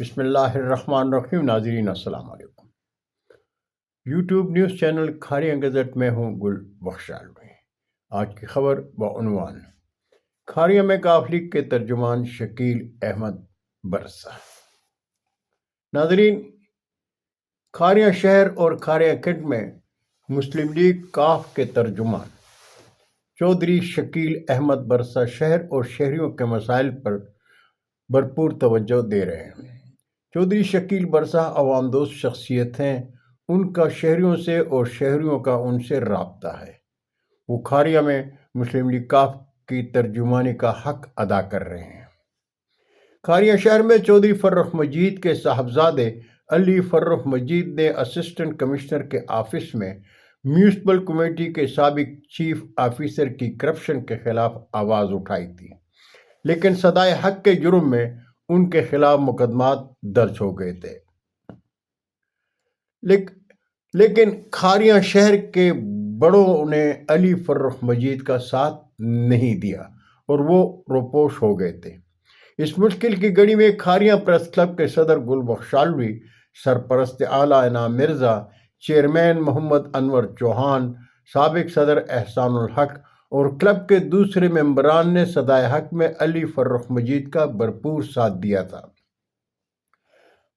بسم اللہ الرحمن الرحیم۔ ناظرین السلام علیکم۔ YouTube news channel Kharian gazette میں ہوں گل بخش عالوی۔ آج کی خبر بعنوان کھاریاں میں کاف لیگ کے ترجمان شکیل احمد برسا۔ ناظرین، کھاریاں شہر اور کھاریاں کینٹ میں مسلم لیگ کاف کے ترجمان چودھری شکیل احمد برسا شہر اور شہریوں کے مسائل پر بھرپور توجہ دے رہے ہیں۔ چودھری شکیل برسا عوام دوست شخصیت ہیں۔ ان کا شہریوں سے اور شہریوں کا ان سے رابطہ ہے۔ وہ کھاریاں میں مسلم لیگ کاف کی ترجمانی کا حق ادا کر رہے ہیں۔ کھاریاں شہر میں چودھری فرخ مجید کے صاحبزادے علی فرخ مجید نے اسسٹنٹ کمشنر کے آفس میں میونسپل کمیٹی کے سابق چیف آفیسر کی کرپشن کے خلاف آواز اٹھائی تھی، لیکن صدائے حق کے جرم میں ان کے خلاف مقدمات درج ہو گئے تھے۔ لیکن کھاریاں شہر کے بڑوں نے علی فرخ مجید کا ساتھ نہیں دیا اور وہ روپوش ہو گئے تھے۔ اس مشکل کی گھڑی میں کھاریاں پریس کلب کے صدر گل بخش عالوی، سرپرست اعلیٰ انعام مرزا، چیئرمین محمد انور چوہان، سابق صدر احسان الحق اور کلب کے دوسرے ممبران نے صدائے حق میں علی فرخ مجید کا بھرپور ساتھ دیا تھا۔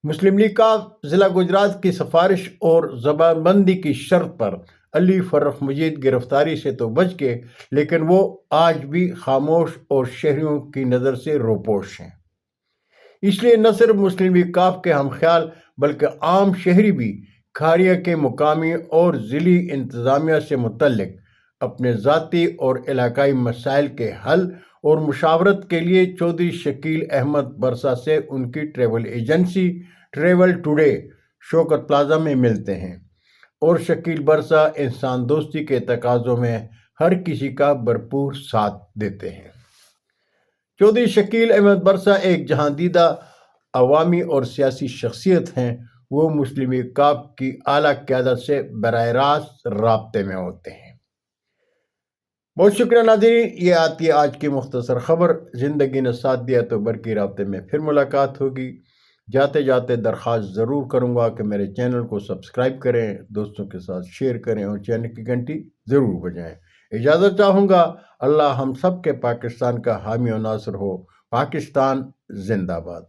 مسلم لیگ کاف ضلع گجرات کی سفارش اور زبان بندی کی شرط پر علی فرخ مجید گرفتاری سے تو بچ گئے، لیکن وہ آج بھی خاموش اور شہریوں کی نظر سے روپوش ہیں۔ اس لیے نہ صرف مسلم لیگ کاف کے ہم خیال بلکہ عام شہری بھی کھاریاں کے مقامی اور ضلعی انتظامیہ سے متعلق اپنے ذاتی اور علاقائی مسائل کے حل اور مشاورت کے لیے چودھری شکیل احمد برسا سے ان کی ٹریول ایجنسی ٹریول ٹوڈے شوکت پلازا میں ملتے ہیں، اور شکیل برسا انسان دوستی کے تقاضوں میں ہر کسی کا بھرپور ساتھ دیتے ہیں۔ چودھری شکیل احمد برسا ایک جہاں دیدہ عوامی اور سیاسی شخصیت ہیں۔ وہ مسلم لیگ کاف کی اعلیٰ قیادت سے براہ راست رابطے میں ہوتے ہیں۔ بہت شکریہ ناظرین، یہ آتی ہے آج کی مختصر خبر۔ زندگی نے ساتھ دیا تو برقی رابطے میں پھر ملاقات ہوگی۔ جاتے جاتے درخواست ضرور کروں گا کہ میرے چینل کو سبسکرائب کریں، دوستوں کے ساتھ شیئر کریں اور چینل کی گھنٹی ضرور بجائیں۔ اجازت چاہوں گا۔ اللہ ہم سب کے پاکستان کا حامی و ناصر ہو۔ پاکستان زندہ باد۔